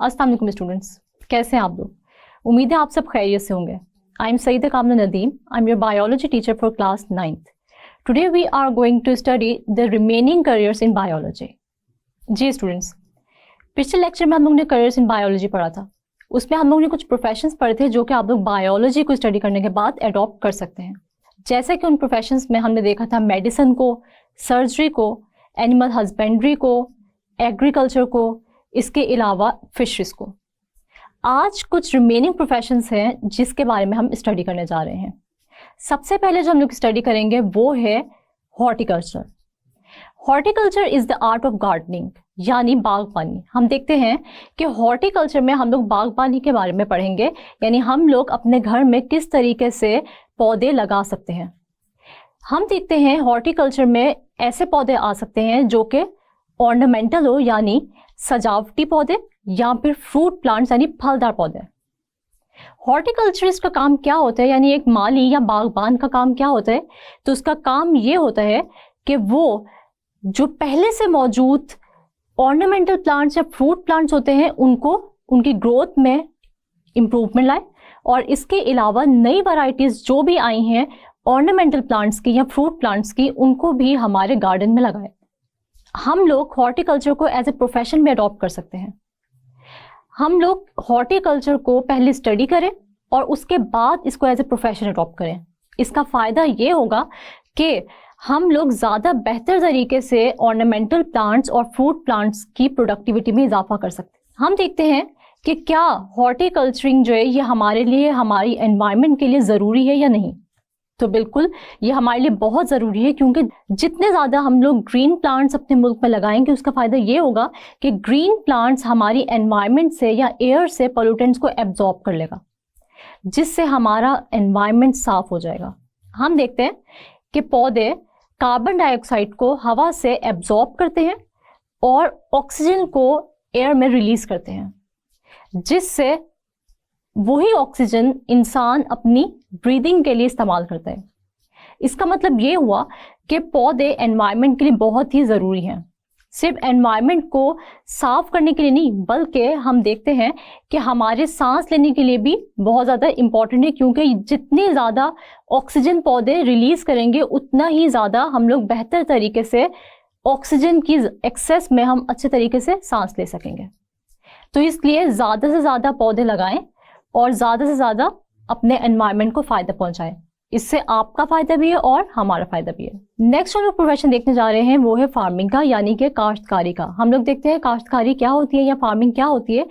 अस्सलाम वालेकुम स्टूडेंट्स, कैसे हैं आप लोग? उम्मीद है आप सब खैरियत से होंगे। आई am Saeeda Kamna Nadeem, I am your biology teacher for class 9th। Today we are going to study the remaining careers in biology. जी स्टूडेंट्स, पिछले लेक्चर में हम लोग ने करियर्स इन बायोलॉजी पढ़ा था। उसमें हम लोग ने कुछ प्रोफेशंस पढ़े थे जो कि आप लोग बायोलॉजी को स्टडी करने के बाद एडॉप्ट कर सकते हैं। जैसे कि उन प्रोफेशंस में हमने देखा था मेडिसिन को, सर्जरी को, एनिमल हस्बेंड्री को, एग्रीकल्चर को, इसके अलावा फिशरीज को। आज कुछ रिमेनिंग प्रोफेशंस हैं जिसके बारे में हम स्टडी करने जा रहे हैं। सबसे पहले जो हम लोग स्टडी करेंगे वो है horticulture. Horticulture is the art of gardening, यानी बागबानी। हम देखते हैं कि हॉर्टिकल्चर में हम लोग बागबानी के बारे में पढ़ेंगे, यानी हम लोग अपने घर में किस तरीके से पौधे लगा सकते हैं। हम देखते हैं हॉर्टिकल्चर में ऐसे पौधे आ सकते हैं जो कि ऑर्नामेंटल हो, यानी सजावटी पौधे, या फिर फ्रूट प्लांट्स यानी फलदार पौधे। हॉर्टिकल्चरिस्ट का काम क्या होता है, यानी एक माली या बागबान का काम क्या होता है? तो उसका काम ये होता है कि वो जो पहले से मौजूद ऑर्नामेंटल प्लांट्स या फ्रूट प्लांट्स होते हैं उनको उनकी ग्रोथ में इम्प्रूवमेंट लाए, और इसके अलावा नई वैरायटीज जो भी आई हैं ऑर्नामेंटल प्लांट्स की या फ्रूट प्लांट्स की, उनको भी हमारे गार्डन में लगाए। हम लोग हॉर्टिकल्चर को एज ए प्रोफेशन में अडॉप्ट कर सकते हैं। हम लोग हॉर्टिकल्चर को पहले स्टडी करें और उसके बाद इसको एज ए प्रोफेशन अडॉप्ट करें। इसका फ़ायदा ये होगा कि हम लोग ज़्यादा बेहतर तरीके से ऑर्नामेंटल प्लांट्स और फ्रूट प्लांट्स की प्रोडक्टिविटी में इजाफा कर सकते हैं। हम देखते हैं कि क्या हॉर्टिकल्चरिंग जो है ये हमारे लिए, हमारी एनवायरनमेंट के लिए ज़रूरी है या नहीं। तो बिल्कुल ये हमारे लिए बहुत ज़रूरी है, क्योंकि जितने ज़्यादा हम लोग ग्रीन प्लांट्स अपने मुल्क में लगाएंगे उसका फ़ायदा ये होगा कि ग्रीन प्लांट्स हमारी एनवायरनमेंट से या एयर से पोल्यूटेंट्स को एब्जॉर्ब कर लेगा, जिससे हमारा एनवायरनमेंट साफ हो जाएगा। हम देखते हैं कि पौधे कार्बन डाइऑक्साइड को हवा से एब्जॉर्ब करते हैं और ऑक्सीजन को एयर में रिलीज करते हैं, जिससे वही ऑक्सीजन इंसान अपनी ब्रीदिंग के लिए इस्तेमाल करता है। इसका मतलब ये हुआ कि पौधे एनवायरनमेंट के लिए बहुत ही ज़रूरी हैं। सिर्फ एनवायरनमेंट को साफ करने के लिए नहीं, बल्कि हम देखते हैं कि हमारे सांस लेने के लिए भी बहुत ज़्यादा इम्पॉर्टेंट है, क्योंकि जितनी ज़्यादा ऑक्सीजन पौधे रिलीज़ करेंगे उतना ही ज़्यादा हम लोग बेहतर तरीके से ऑक्सीजन की एक्सेस में हम अच्छे तरीके से सांस ले सकेंगे। तो इसलिए ज़्यादा से ज़्यादा पौधे लगाएं और ज़्यादा से ज़्यादा अपने एनवायरनमेंट को फ़ायदा पहुंचाएं। इससे आपका फ़ायदा भी है और हमारा फ़ायदा भी है। नेक्स्ट हम लोग प्रोफेशन देखने जा रहे हैं वो है फार्मिंग का, यानी कि काश्तकारी का। हम लोग देखते हैं काश्तकारी क्या होती है या फार्मिंग क्या होती है।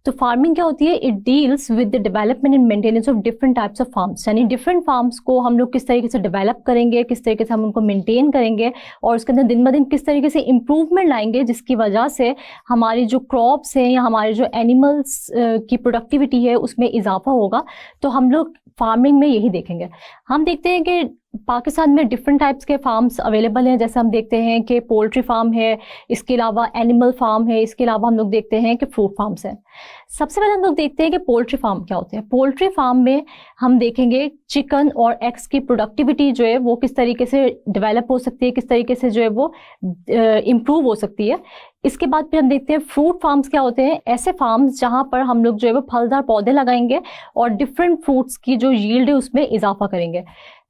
तो फार्मिंग क्या होती है? It deals with the development and maintenance of different types of farms, यानी डिफरेंट फार्म्स को हम लोग किस तरीके से डेवलप करेंगे, किस तरीके से हम उनको मेंटेन करेंगे और उसके अंदर दिन ब दिन किस तरीके से इम्प्रूवमेंट लाएंगे, जिसकी वजह से हमारी जो क्रॉप्स हैं या हमारे जो एनिमल्स की प्रोडक्टिविटी है उसमें इजाफा होगा। तो हम लोग फार्मिंग में यही देखेंगे। हम देखते हैं कि पाकिस्तान में डिफरेंट टाइप्स के फार्म्स अवेलेबल हैं। जैसे हम देखते हैं कि पोल्ट्री फार्म है, इसके अलावा एनिमल फार्म है, इसके अलावा हम लोग देखते हैं कि फ्रूट फार्म्स हैं। सबसे पहले हम लोग देखते हैं कि पोल्ट्री फार्म क्या होते हैं। पोल्ट्री फार्म में हम देखेंगे चिकन और एग्स की प्रोडक्टिविटी जो है वो किस तरीके से डेवलप हो सकती है, किस तरीके से जो है वो इम्प्रूव हो सकती है। इसके बाद फिर हम देखते हैं फ्रूट फार्म्स क्या होते हैं। ऐसे फार्म्स जहाँ पर हम लोग जो है वो फलदार पौधे लगाएंगे और डिफरेंट फ्रूट्स की जो यील्ड है उसमें इजाफा करेंगे।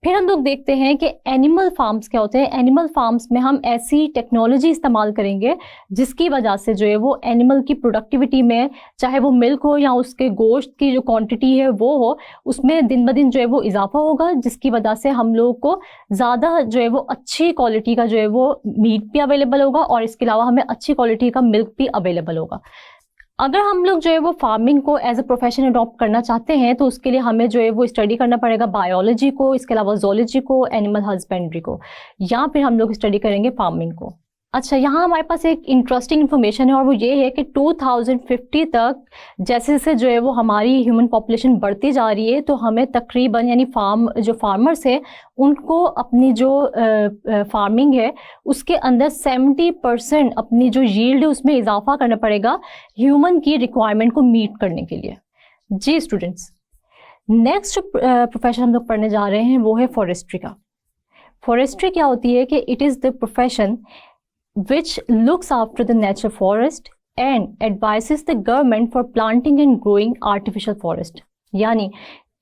फिर हम लोग देखते हैं कि एनिमल फार्म्स क्या होते हैं। एनिमल फार्म्स में हम ऐसी टेक्नोलॉजी इस्तेमाल करेंगे जिसकी वजह से जो है वो एनिमल की प्रोडक्टिविटी में, चाहे वो मिल्क हो या उसके गोश्त की जो क्वांटिटी है वो हो, उसमें दिन ब दिन जो है वो इजाफा होगा, जिसकी वजह से हम लोग को ज़्यादा जो है वो अच्छी क्वालिटी का जो है वो मीट भी अवेलेबल होगा और इसके अलावा हमें अच्छी क्वालिटी का मिल्क भी अवेलेबल होगा। अगर हम लोग जो है वो फार्मिंग को एज ए प्रोफेशन अडॉप्ट करना चाहते हैं तो उसके लिए हमें जो है वो स्टडी करना पड़ेगा बायोलॉजी को, इसके अलावा जोलॉजी को, एनिमल हस्बेंड्री को, या फिर हम लोग स्टडी करेंगे फार्मिंग को। अच्छा, यहाँ हमारे पास एक इंटरेस्टिंग इन्फॉर्मेशन है और वो ये है कि 2050 तक जैसे जैसे जो है वो हमारी ह्यूमन पॉपुलेशन बढ़ती जा रही है तो हमें तकरीबन, यानी जो फार्मर्स हैं उनको अपनी जो फार्मिंग है उसके अंदर 70% अपनी जो यील्ड है उसमें इजाफा करना पड़ेगा ह्यूमन की रिक्वायरमेंट को मीट करने के लिए। जी स्टूडेंट्स, नेक्स्ट प्रोफेशन हम लोग पढ़ने जा रहे हैं वो है फॉरेस्ट्री का। फॉरेस्ट्री क्या होती है कि it is the profession which looks after the natural forest and advices the government for planting and growing artificial forest. यानी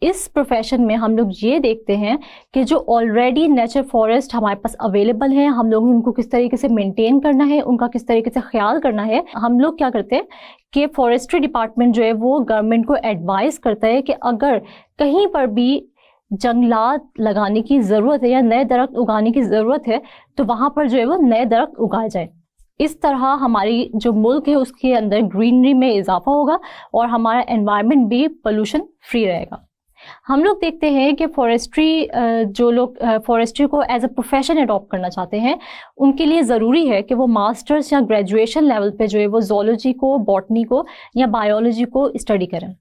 इस प्रोफेशन में हम लोग ये देखते हैं कि जो ऑलरेडी नेचर फॉरेस्ट हमारे पास अवेलेबल हैं, हम लोग उनको किस तरीके से मेंटेन करना है, उनका किस तरीके से ख्याल करना है। हम लोग क्या करते हैं कि फॉरेस्ट्री डिपार्टमेंट जो है वो गवर्नमेंट को एडवाइस करता है कि अगर कहीं पर भी जंगलात लगाने की ज़रूरत है या नए दरख्त उगाने की ज़रूरत है तो वहाँ पर जो है वो नए दरख्त उगाए जाए। इस तरह हमारी जो मुल्क है उसके अंदर ग्रीनरी में इजाफा होगा और हमारा एनवायरनमेंट भी पोल्यूशन फ्री रहेगा। हम लोग देखते हैं कि फॉरेस्ट्री जो लोग फॉरेस्ट्री को एज अ प्रोफेशन अडॉप्ट करना चाहते हैं उनके लिए ज़रूरी है कि वो मास्टर्स या ग्रेजुएशन लेवल पे जो है वो ज़ूलॉजी को, बॉटनी को या बायोलॉजी को स्टडी करें,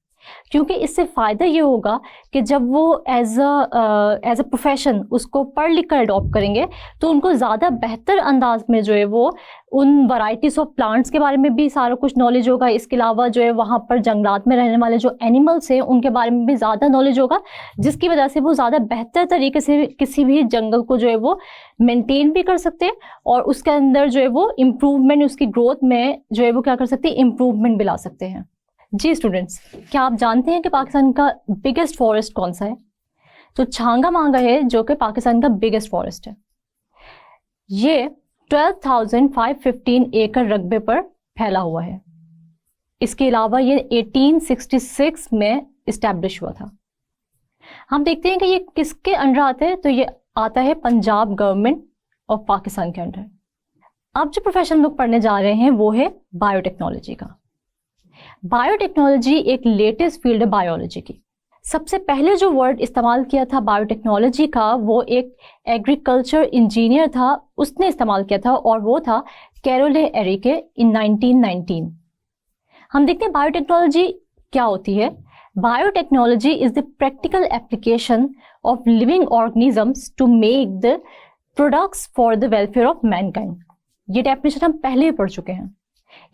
क्योंकि इससे फ़ायदा ये होगा कि जब वो एज अ प्रोफेशन उसको पढ़ लिख कर अडॉप्ट करेंगे तो उनको ज़्यादा बेहतर अंदाज में जो है वो उन वैरायटीज़ ऑफ प्लांट्स के बारे में भी सारा कुछ नॉलेज होगा। इसके अलावा जो है वहाँ पर जंगलात में रहने वाले जो एनिमल्स हैं उनके बारे में भी ज़्यादा नॉलेज होगा, जिसकी वजह से वो ज़्यादा बेहतर तरीके से किसी भी जंगल को जो है वो मेंटेन भी कर सकते हैं और उसके अंदर जो है वो इम्प्रूवमेंट, उसकी ग्रोथ में जो है वो क्या कर सकते हैं, इम्प्रूवमेंट भी ला सकते हैं। जी स्टूडेंट्स, क्या आप जानते हैं कि पाकिस्तान का बिगेस्ट फॉरेस्ट कौन सा है? तो छांगा मांगा है जो कि पाकिस्तान का बिगेस्ट फॉरेस्ट है। ये 12,515 एकड़ रकबे पर फैला हुआ है। इसके अलावा ये 1866 में इस्टेब्लिश हुआ था। हम देखते हैं कि ये किसके अंडर आता है, तो ये आता है पंजाब गवर्नमेंट ऑफ पाकिस्तान के अंडर। अब जो प्रोफेशन लोग पढ़ने जा रहे हैं वो है बायोटेक्नोलॉजी का। बायोटेक्नोलॉजी एक लेटेस्ट फील्ड है बायोलॉजी की। सबसे पहले जो वर्ड इस्तेमाल किया था बायोटेक्नोलॉजी का वो एक एग्रीकल्चर इंजीनियर था, उसने इस्तेमाल किया था और वो था कैरोले एरिके इन 1919। हम देखते हैं बायोटेक्नोलॉजी क्या होती है। Biotechnology is the practical application of living organisms to make the products for the welfare of mankind. ये डेफिनेशन हम पहले ही पढ़ चुके हैं।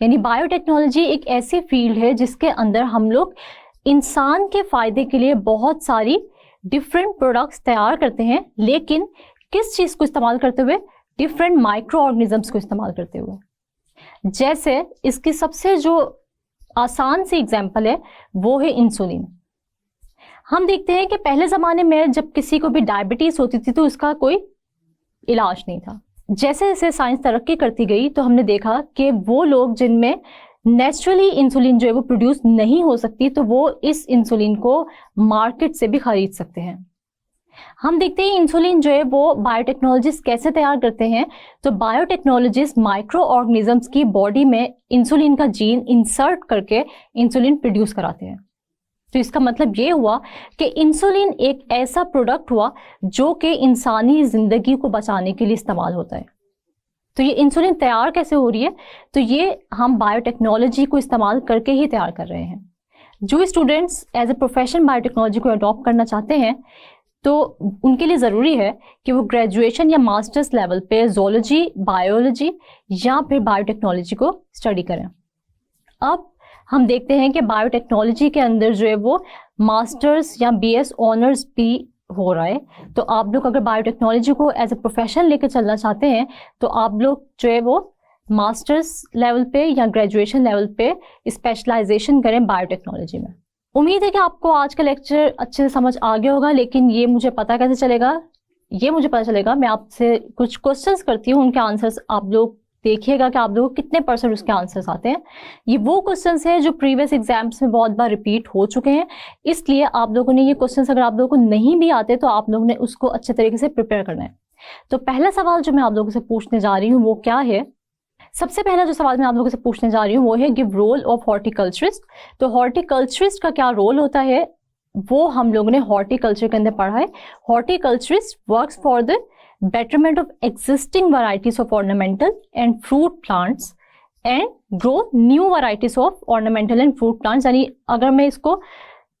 यानी बायोटेक्नोलॉजी एक ऐसी फील्ड है जिसके अंदर हम लोग इंसान के फायदे के लिए बहुत सारी डिफरेंट प्रोडक्ट्स तैयार करते हैं, लेकिन किस चीज को इस्तेमाल करते हुए? डिफरेंट माइक्रो ऑर्गेनिजम्स को इस्तेमाल करते हुए। जैसे इसकी सबसे जो आसान सी एग्जांपल है वो है इंसुलिन। हम देखते हैं कि पहले जमाने में जब किसी को भी डायबिटीज होती थी तो उसका कोई इलाज नहीं था। जैसे जैसे साइंस तरक्की करती गई तो हमने देखा कि वो लोग जिनमें नेचुरली इंसुलिन जो है वो प्रोड्यूस नहीं हो सकती तो वो इस इंसुलिन को मार्केट से भी खरीद सकते हैं। हम देखते हैं इंसुलिन जो है वो बायोटेक्नोलॉजिस्ट कैसे तैयार करते हैं। तो बायोटेक्नोलॉजिस्ट माइक्रो ऑर्गेनिजम्स की बॉडी में इंसुलिन का जीन इंसर्ट करके इंसुलिन प्रोड्यूस कराते हैं। तो इसका मतलब ये हुआ कि इंसुलिन एक ऐसा प्रोडक्ट हुआ जो कि इंसानी जिंदगी को बचाने के लिए इस्तेमाल होता है। तो ये इंसुलिन तैयार कैसे हो रही है? तो ये हम बायोटेक्नोलॉजी को इस्तेमाल करके ही तैयार कर रहे हैं। जो students as a profession biotechnology को अडॉप्ट करना चाहते हैं तो उनके लिए ज़रूरी है कि वो ग्रेजुएशन या मास्टर्स लेवल पे ज़ूलॉजी, बायोलॉजी या फिर बायोटेक्नोलॉजी को स्टडी करें। अब हम देखते हैं कि बायोटेक्नोलॉजी के अंदर जो है वो मास्टर्स या बीएस ऑनर्स भी हो रहा है। तो आप लोग अगर बायोटेक्नोलॉजी को एज ए प्रोफेशन लेकर चलना चाहते हैं तो आप लोग जो है वो मास्टर्स लेवल पे या ग्रेजुएशन लेवल पे स्पेशलाइजेशन करें बायोटेक्नोलॉजी में। उम्मीद है कि आपको आज का लेक्चर अच्छे से समझ आ गया होगा, लेकिन ये मुझे पता कैसे चलेगा? ये मुझे पता चलेगा, मैं आपसे कुछ क्वेश्चंस करती हूँ, उनके आंसर्स आप लोग देखिएगा कि आप लोगों को कितने % उसके आंसर्स आते हैं। ये वो क्वेश्चंस हैं जो प्रीवियस एग्जाम्स में बहुत बार रिपीट हो चुके हैं, इसलिए आप लोगों ने ये क्वेश्चंस अगर आप लोगों को नहीं भी आते तो आप लोगों ने उसको अच्छे तरीके से प्रिपेयर करना है। तो पहला सवाल जो मैं आप लोगों से पूछने जा रही हूँ वो क्या है? सबसे पहला जो सवाल मैं आप लोगों से पूछने जा रही हूँ वो है गिव रोल ऑफ हॉर्टिकल्चरिस्ट। तो हॉर्टिकल्चरिस्ट का क्या रोल होता है वो हम लोगों ने हॉर्टिकल्चर के अंदर पढ़ा है। Horticulturist works for the betterment of existing varieties of ornamental and fruit plants and grow new varieties of ornamental and fruit plants। यानी अगर मैं इसको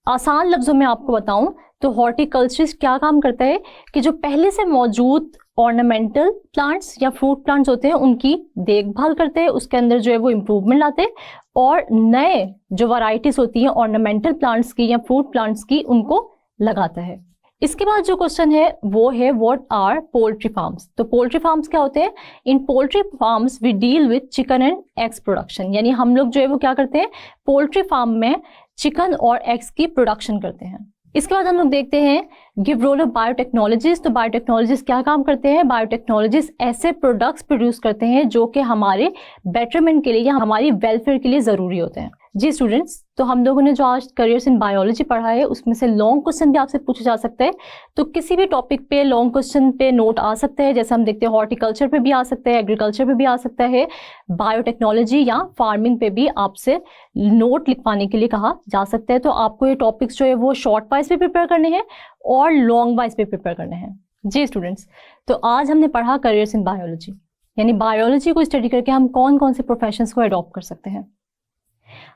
आसान लफ्जों में आपको बताऊं तो हॉर्टिकल्चरिस्ट क्या काम करता है कि जो पहले से मौजूद ऑर्नामेंटल प्लांट्स या फ्रूट प्लांट्स होते हैं उनकी देखभाल करते हैं, उसके अंदर जो है वो इम्प्रूवमेंट लाते हैं और नए जो वैरायटीज होती हैं ऑर्नामेंटल प्लांट्स की या फ्रूट प्लांट्स की उनको लगाता है। इसके बाद जो क्वेश्चन है वो है व्हाट आर पोल्ट्री फार्म्स। तो पोल्ट्री फार्म्स क्या होते हैं? In poultry farms we deal with chicken and eggs production, यानी हम लोग जो है वो क्या करते हैं, पोल्ट्री फार्म में चिकन और एग्स की प्रोडक्शन करते हैं। इसके बाद हम लोग देखते हैं गिव रोल ऑफ बायोटेक्नोलॉजिस्ट। तो बायोटेक्नोलॉजिस्ट क्या काम करते हैं? बायोटेक्नोलॉजिस्ट ऐसे प्रोडक्ट्स प्रोड्यूस करते हैं जो कि हमारे बेटरमेंट के लिए या हमारी वेलफेयर के लिए जरूरी होते हैं। जी स्टूडेंट्स, तो हम लोगों ने जो आज करियर्स इन बायोलॉजी पढ़ा है उसमें से लॉन्ग क्वेश्चन भी आपसे पूछा जा सकता है। तो किसी भी टॉपिक पे लॉन्ग क्वेश्चन पे नोट आ सकता है, जैसे हम देखते हैं हॉर्टिकल्चर पे भी आ सकता है, एग्रीकल्चर पे भी आ सकता है, बायोटेक्नोलॉजी या फार्मिंग पे भी आपसे नोट लिखवाने के लिए कहा जा सकता है। तो आपको ये टॉपिक्स जो है वो शॉर्ट वाइज पे प्रिपेयर करने हैं और लॉन्ग वाइज पे प्रिपेयर करने हैं। जी स्टूडेंट्स, तो आज हमने पढ़ा करियर्स इन बायोलॉजी, यानी बायोलॉजी को स्टडी करके हम कौन कौन से प्रोफेशंस को अडॉप्ट कर सकते हैं।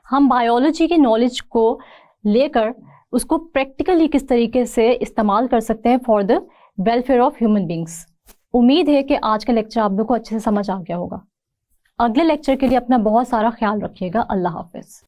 हम बायोलॉजी की नॉलेज को लेकर उसको प्रैक्टिकली किस तरीके से इस्तेमाल कर सकते हैं for the welfare of human beings. उम्मीद है कि आज का लेक्चर आप लोग को अच्छे से समझ आ गया होगा। अगले लेक्चर के लिए अपना बहुत सारा ख्याल रखिएगा। अल्लाह हाफिज।